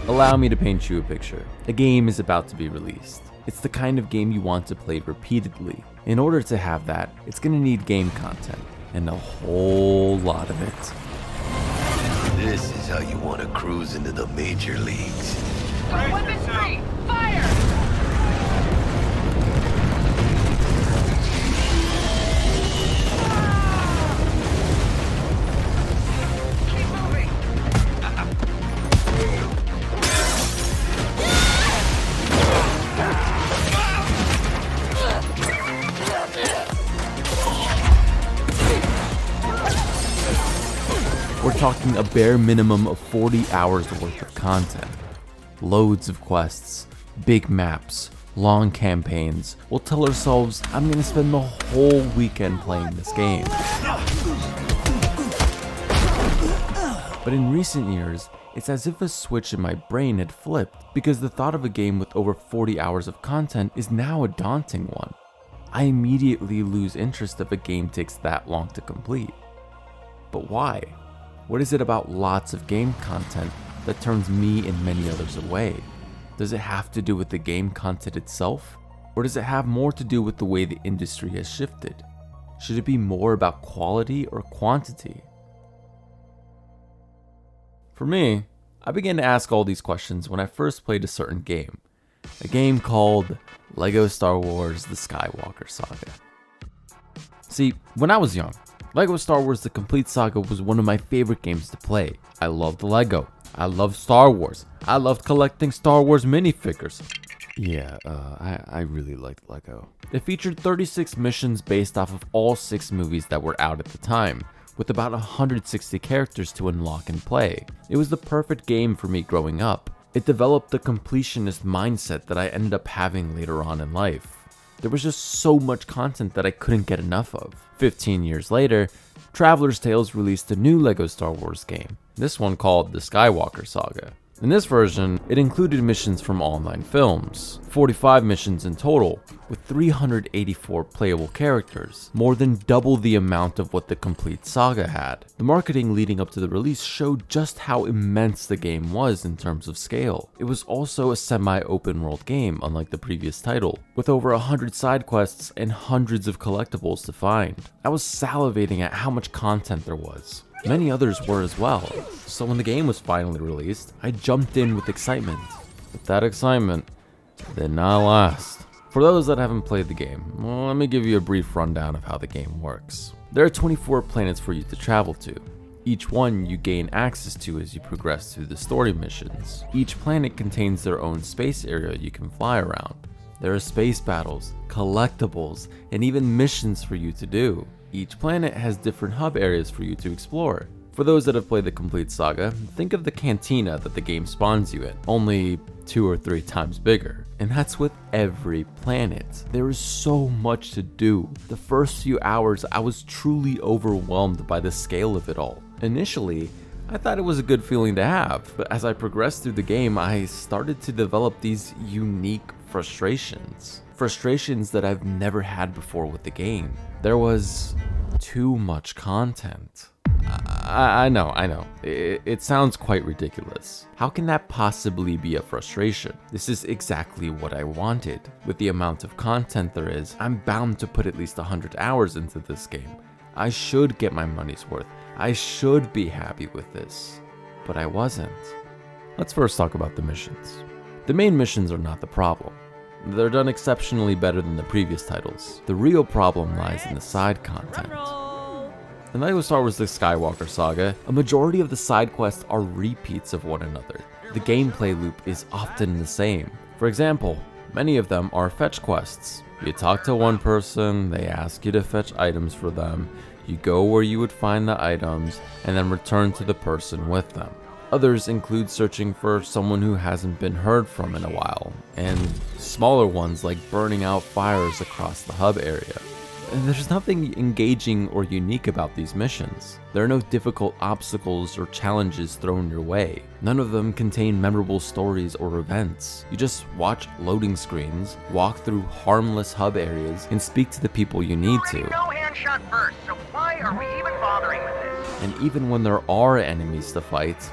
Allow me to paint you a picture. A game is about to be released. It's the kind of game you want to play repeatedly. In order to have that, it's going to need game content, and a whole lot of it. This is how you want to cruise into the major leagues. Weapons free! Fire! Keep moving! We're talking a bare minimum of 40 hours worth of content. Loads of quests, big maps, long campaigns. We'll tell ourselves, I'm gonna spend the whole weekend playing this game. But in recent years, it's as if a switch in my brain had flipped, because the thought of a game with over 40 hours of content is now a daunting one. I immediately lose interest if a game takes that long to complete. But why? What is it about lots of game content that turns me and many others away? Does it have to do with the game content itself? Or does it have more to do with the way the industry has shifted? Should it be more about quality or quantity? For me, I began to ask all these questions when I first played a certain game. A game called LEGO Star Wars The Skywalker Saga. See, when I was young, LEGO Star Wars The Complete Saga was one of my favorite games to play. I loved LEGO. I loved Star Wars. I loved collecting Star Wars minifigures. Yeah, I really liked LEGO. It featured 36 missions based off of all 6 movies that were out at the time, with about 160 characters to unlock and play. It was the perfect game for me growing up. It developed the completionist mindset that I ended up having later on in life. There was just so much content that I couldn't get enough of. 15 years later, Traveler's Tales released a new LEGO Star Wars game, this one called The Skywalker Saga. In this version, it included missions from all 9 films, 45 missions in total, with 384 playable characters, more than double the amount of what the complete saga had. The marketing leading up to the release showed just how immense the game was in terms of scale. It was also a semi-open world game, unlike the previous title, with over 100 side quests and hundreds of collectibles to find. I was salivating at how much content there was. Many others were as well, so when the game was finally released, I jumped in with excitement. But that excitement did not last. For those that haven't played the game, well, let me give you a brief rundown of how the game works. There are 24 planets for you to travel to. Each one you gain access to as you progress through the story missions. Each planet contains their own space area you can fly around. There are space battles, collectibles, and even missions for you to do. Each planet has different hub areas for you to explore. For those that have played the complete saga, think of the cantina that the game spawns you in, only 2 or 3 times bigger. And that's with every planet. There is so much to do. The first few hours, I was truly overwhelmed by the scale of it all. Initially, I thought it was a good feeling to have, but as I progressed through the game, I started to develop these unique frustrations. Frustrations that I've never had before with the game. There was too much content. I know. It sounds quite ridiculous. How can that possibly be a frustration? This is exactly what I wanted. With the amount of content there is, I'm bound to put at least 100 hours into this game. I should get my money's worth. I should be happy with this. But I wasn't. Let's first talk about the missions. The main missions are not the problem. They're done exceptionally better than the previous titles. The real problem lies in the side content. In LEGO Star Wars The Skywalker Saga, a majority of the side quests are repeats of one another. The gameplay loop is often the same. For example, many of them are fetch quests. You talk to one person, they ask you to fetch items for them, you go where you would find the items, and then return to the person with them. Others include searching for someone who hasn't been heard from in a while, and smaller ones like burning out fires across the hub area. There's nothing engaging or unique about these missions. There are no difficult obstacles or challenges thrown your way. None of them contain memorable stories or events. You just watch loading screens, walk through harmless hub areas, and speak to the people you need to. No hand shot first, so why are we even bothering with this? And even when there are enemies to fight,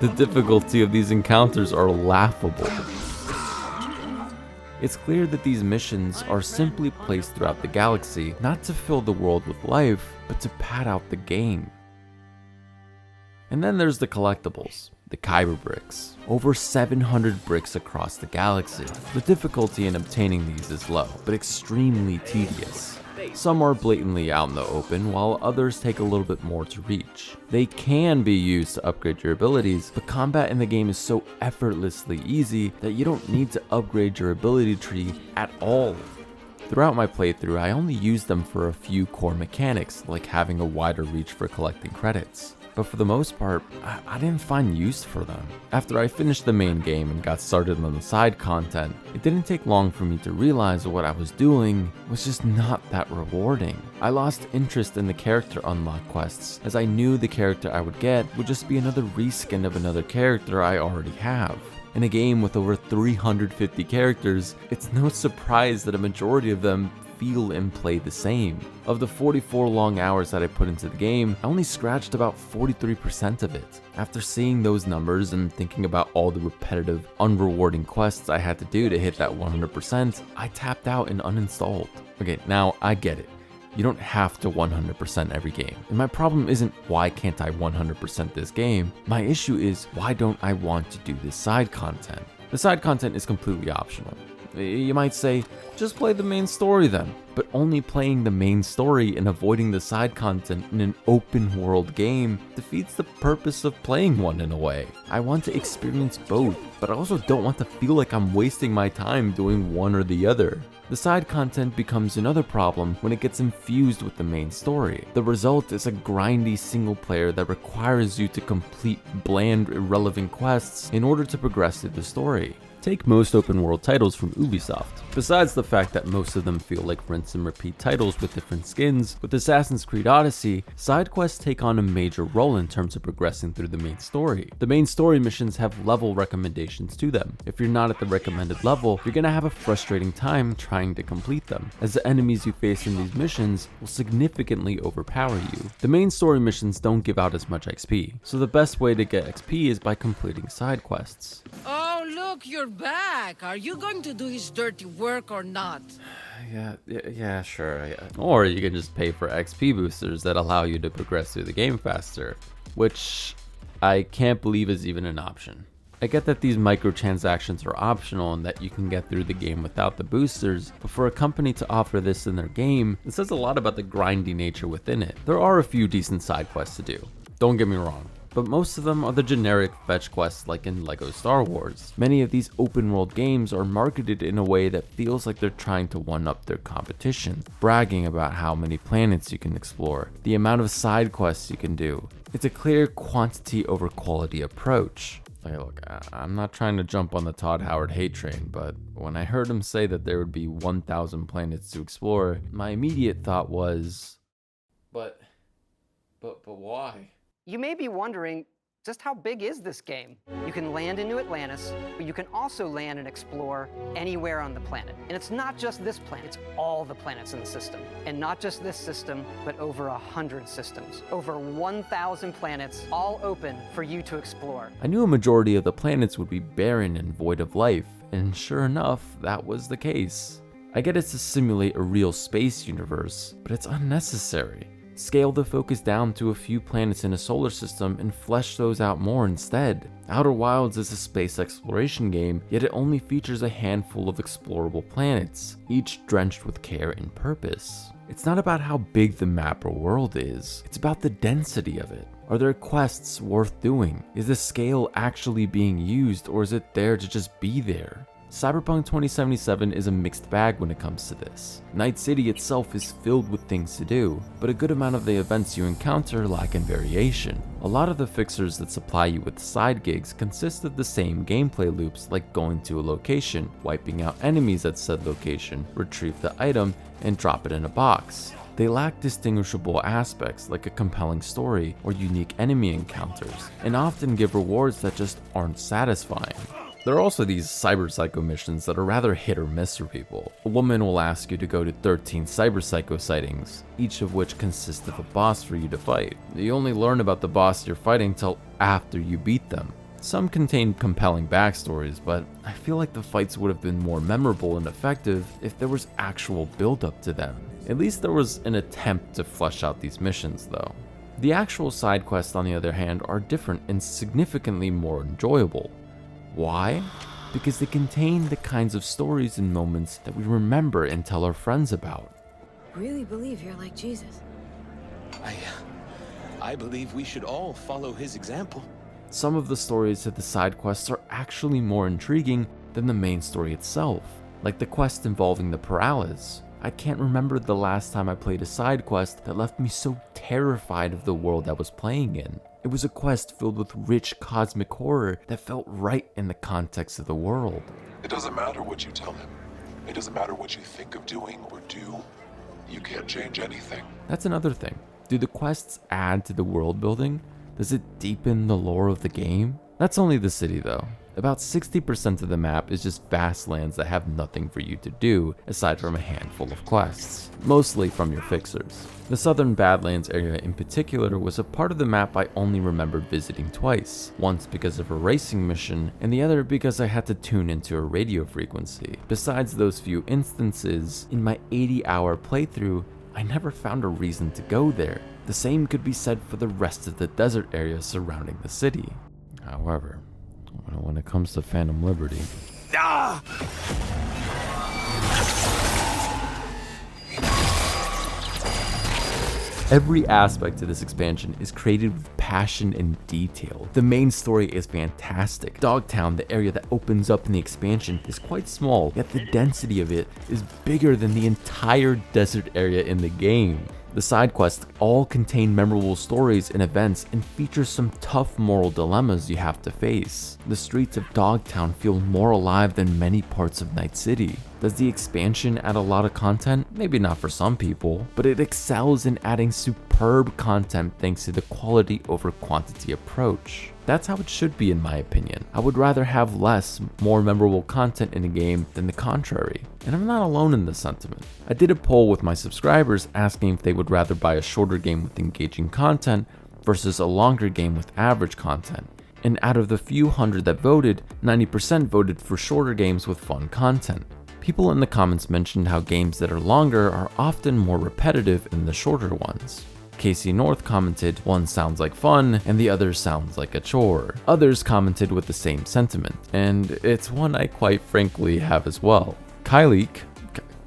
The difficulty of these encounters are laughable. It's clear that these missions are simply placed throughout the galaxy, not to fill the world with life, but to pad out the game. And then there's the collectibles, the Kyber bricks. Over 700 bricks across the galaxy. The difficulty in obtaining these is low, but extremely tedious. Some are blatantly out in the open, while others take a little bit more to reach. They can be used to upgrade your abilities, but combat in the game is so effortlessly easy that you don't need to upgrade your ability tree at all. Throughout my playthrough, I only used them for a few core mechanics, like having a wider reach for collecting credits. But for the most part, I didn't find use for them. After I finished the main game and got started on the side content, it didn't take long for me to realize what I was doing was just not that rewarding. I lost interest in the character unlock quests, as I knew the character I would get would just be another reskin of another character I already have. In a game with over 350 characters, it's no surprise that a majority of them feel and play the same. Of the 44 long hours that I put into the game, I only scratched about 43% of it. After seeing those numbers and thinking about all the repetitive, unrewarding quests I had to do to hit that 100%, I tapped out and uninstalled. Okay, now I get it. You don't have to 100% every game. And my problem isn't why can't I 100% this game. My issue is why don't I want to do this side content? The side content is completely optional. You might say, just play the main story then. But only playing the main story and avoiding the side content in an open world game defeats the purpose of playing one in a way. I want to experience both, but I also don't want to feel like I'm wasting my time doing one or the other. The side content becomes another problem when it gets infused with the main story. The result is a grindy single player that requires you to complete bland, irrelevant quests in order to progress through the story. Take most open world titles from Ubisoft. Besides the fact that most of them feel like rinse and repeat titles with different skins, with Assassin's Creed Odyssey, side quests take on a major role in terms of progressing through the main story. The main story missions have level recommendations to them. If you're not at the recommended level, you're gonna have a frustrating time trying to complete them, as the enemies you face in these missions will significantly overpower you. The main story missions don't give out as much XP, so the best way to get XP is by completing side quests. Oh, look, you're back. Are you going to do his dirty work or not? Yeah, sure. Yeah. Or you can just pay for XP boosters that allow you to progress through the game faster, which I can't believe is even an option. I get that these microtransactions are optional and that you can get through the game without the boosters, but for a company to offer this in their game, it says a lot about the grindy nature within it. There are a few decent side quests to do, don't get me wrong, but most of them are the generic fetch quests like in LEGO Star Wars. Many of these open world games are marketed in a way that feels like they're trying to one-up their competition, bragging about how many planets you can explore, the amount of side quests you can do. It's a clear quantity over quality approach. Hey, look, I'm not trying to jump on the Todd Howard hate train, but when I heard him say that there would be 1,000 planets to explore, my immediate thought was, but why? You may be wondering, just how big is this game? You can land in New Atlantis, but you can also land and explore anywhere on the planet. And it's not just this planet, it's all the planets in the system. And not just this system, but over 100 systems. Over 1,000 planets, all open for you to explore. I knew a majority of the planets would be barren and void of life, and sure enough, that was the case. I get it's to simulate a real space universe, but it's unnecessary. Scale the focus down to a few planets in a solar system and flesh those out more instead. Outer Wilds is a space exploration game, yet it only features a handful of explorable planets, each drenched with care and purpose. It's not about how big the map or world is, it's about the density of it. Are there quests worth doing? Is the scale actually being used, or is it there to just be there? Cyberpunk 2077 is a mixed bag when it comes to this. Night City itself is filled with things to do, but a good amount of the events you encounter lack in variation. A lot of the fixers that supply you with side gigs consist of the same gameplay loops, like going to a location, wiping out enemies at said location, retrieve the item, and drop it in a box. They lack distinguishable aspects like a compelling story or unique enemy encounters, and often give rewards that just aren't satisfying. There are also these cyber psycho missions that are rather hit or miss for people. A woman will ask you to go to 13 cyber psycho sightings, each of which consists of a boss for you to fight. You only learn about the boss you're fighting till after you beat them. Some contain compelling backstories, but I feel like the fights would have been more memorable and effective if there was actual build-up to them. At least there was an attempt to flesh out these missions though. The actual side quests, on the other hand, are different and significantly more enjoyable. Why? Because they contain the kinds of stories and moments that we remember and tell our friends about. Really believe you're like Jesus. I believe we should all follow his example. Some of the stories of the side quests are actually more intriguing than the main story itself, like the quest involving the Paralysis. I can't remember the last time I played a side quest that left me so terrified of the world I was playing in. It was a quest filled with rich cosmic horror that felt right in the context of the world. It doesn't matter what you tell him. It doesn't matter what you think of doing or do. You can't change anything. That's another thing. Do the quests add to the world building? Does it deepen the lore of the game? That's only the city though. About 60% of the map is just vast lands that have nothing for you to do aside from a handful of quests, mostly from your fixers. The southern Badlands area in particular was a part of the map I only remembered visiting twice, once because of a racing mission and the other because I had to tune into a radio frequency. Besides those few instances, in my 80-hour playthrough, I never found a reason to go there. The same could be said for the rest of the desert area surrounding the city. However, when it comes to Phantom Liberty, every aspect of this expansion is created with passion and detail. The main story is fantastic. Dogtown, the area that opens up in the expansion, is quite small, yet the density of it is bigger than the entire desert area in the game. The side quests all contain memorable stories and events and feature some tough moral dilemmas you have to face. The streets of Dogtown feel more alive than many parts of Night City. Does the expansion add a lot of content? Maybe not for some people, but it excels in adding superb content thanks to the quality over quantity approach. That's how it should be in my opinion. I would rather have less, more memorable content in a game than the contrary. And I'm not alone in this sentiment. I did a poll with my subscribers asking if they would rather buy a shorter game with engaging content versus a longer game with average content. And out of the few hundred that voted, 90% voted for shorter games with fun content. People in the comments mentioned how games that are longer are often more repetitive than the shorter ones. Casey North commented, "One sounds like fun and the other sounds like a chore." Others commented with the same sentiment, and it's one I quite frankly have as well. Kylie,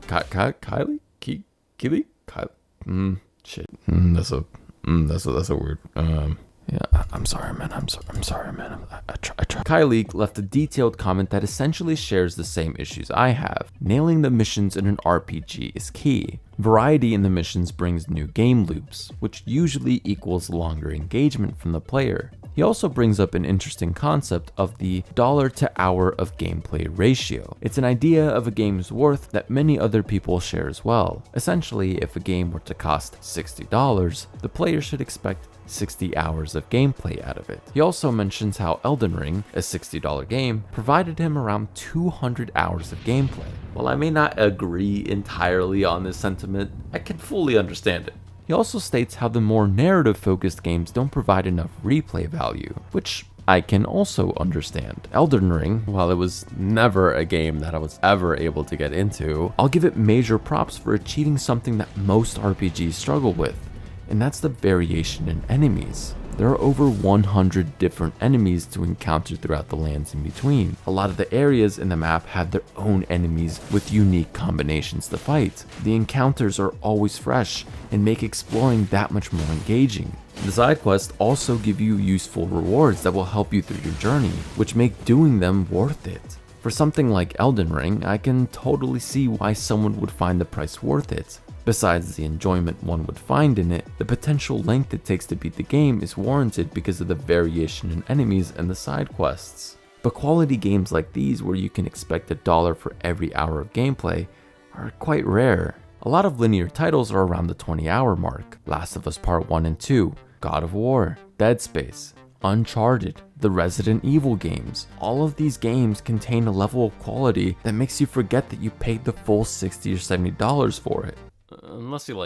that's a word. Yeah, I'm sorry, man. I'm sorry, man. I try. Kylie left a detailed comment that essentially shares the same issues I have. Nailing the missions in an RPG is key. Variety in the missions brings new game loops, which usually equals longer engagement from the player. He also brings up an interesting concept of the dollar to hour of gameplay ratio. It's an idea of a game's worth that many other people share as well. Essentially, if a game were to cost $60, the player should expect 60 hours of gameplay out of it. He also mentions how Elden Ring, a $60 game, provided him around 200 hours of gameplay. While I may not agree entirely on this sentiment, I can fully understand it. He also states how the more narrative-focused games don't provide enough replay value, which I can also understand. Elden Ring, while it was never a game that I was ever able to get into, I'll give it major props for achieving something that most RPGs struggle with, and that's the variation in enemies. There are over 100 different enemies to encounter throughout the lands in between. A lot of the areas in the map have their own enemies with unique combinations to fight. The encounters are always fresh and make exploring that much more engaging. The side quests also give you useful rewards that will help you through your journey, which make doing them worth it. For something like Elden Ring, I can totally see why someone would find the price worth it. Besides the enjoyment one would find in it, the potential length it takes to beat the game is warranted because of the variation in enemies and the side quests. But quality games like these, where you can expect $1 for every hour of gameplay, are quite rare. A lot of linear titles are around the 20-hour mark. Last of Us Part 1 and 2, God of War, Dead Space, Uncharted, the Resident Evil games. All of these games contain a level of quality that makes you forget that you paid the full $60 or $70 for it. Unless you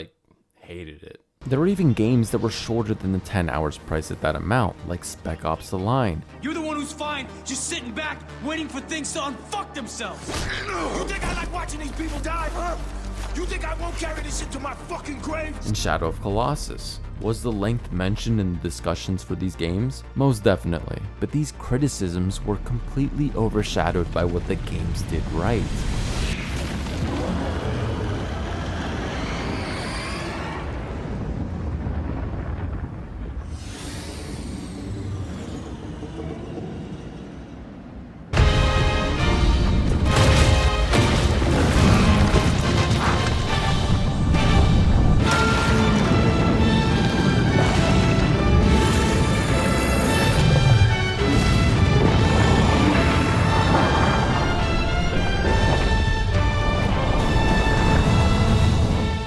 hated it. There were even games that were shorter than the 10 hours price at that amount, like Spec Ops: The Line. You're the one who's fine, just sitting back, waiting for things to unfuck themselves. You think I like watching these people die, huh? You think I won't carry this shit to my fucking grave? And Shadow of Colossus. Was the length mentioned in the discussions for these games? Most definitely, but these criticisms were completely overshadowed by what the games did right.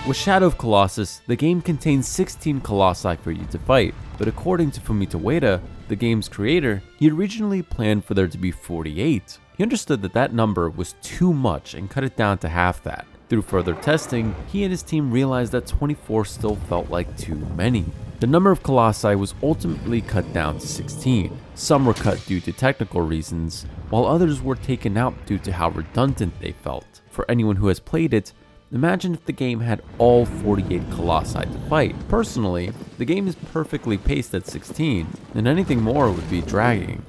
With Shadow of Colossus, the game contains 16 colossi for you to fight, but according to Fumito Ueda, the game's creator, he originally planned for there to be 48. He understood that that number was too much and cut it down to half that. Through further testing, he and his team realized that 24 still felt like too many. The number of colossi was ultimately cut down to 16. Some were cut due to technical reasons, while others were taken out due to how redundant they felt. For anyone who has played it, imagine if the game had all 48 colossi to fight. Personally, the game is perfectly paced at 16, and anything more would be dragging.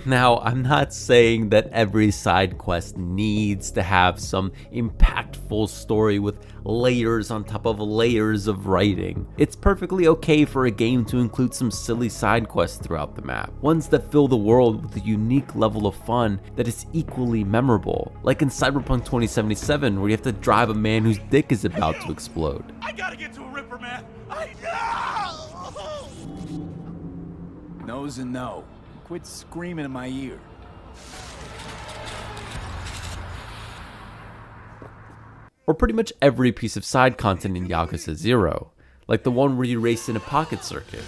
Now, I'm not saying that every side quest needs to have some impactful story with layers on top of layers of writing. It's perfectly okay for a game to include some silly side quests throughout the map, ones that fill the world with a unique level of fun that is equally memorable, like in Cyberpunk 2077 where you have to drive a man whose dick is about to explode. I gotta get to a Ripper, man. No's a no. Quit screaming in my ear. Or pretty much every piece of side content in Yakuza 0, like the one where you race in a pocket circuit.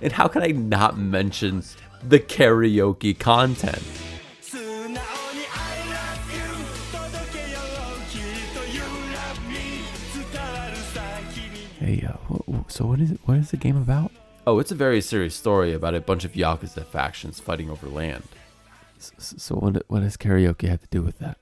And how can I not mention the karaoke content? Hey, so what is the game about? Oh, it's a very serious story about a bunch of Yakuza factions fighting over land. So what does karaoke have to do with that?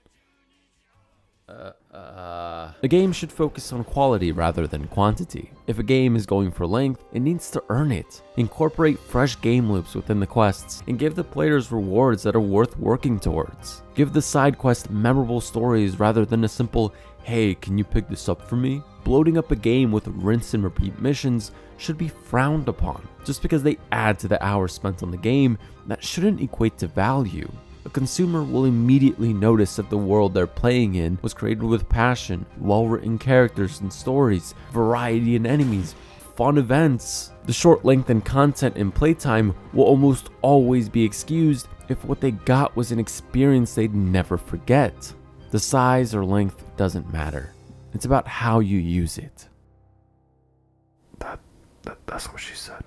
A game should focus on quality rather than quantity. If a game is going for length, it needs to earn it. Incorporate fresh game loops within the quests, and give the players rewards that are worth working towards. Give the side quest memorable stories rather than a simple, hey, can you pick this up for me? Bloating up a game with rinse and repeat missions should be frowned upon. Just because they add to the hours spent on the game, that shouldn't equate to value. A consumer will immediately notice that the world they're playing in was created with passion, well-written characters and stories, variety in enemies, fun events. The short length and content in playtime will almost always be excused if what they got was an experience they'd never forget. The size or length doesn't matter. It's about how you use it. That's what she said.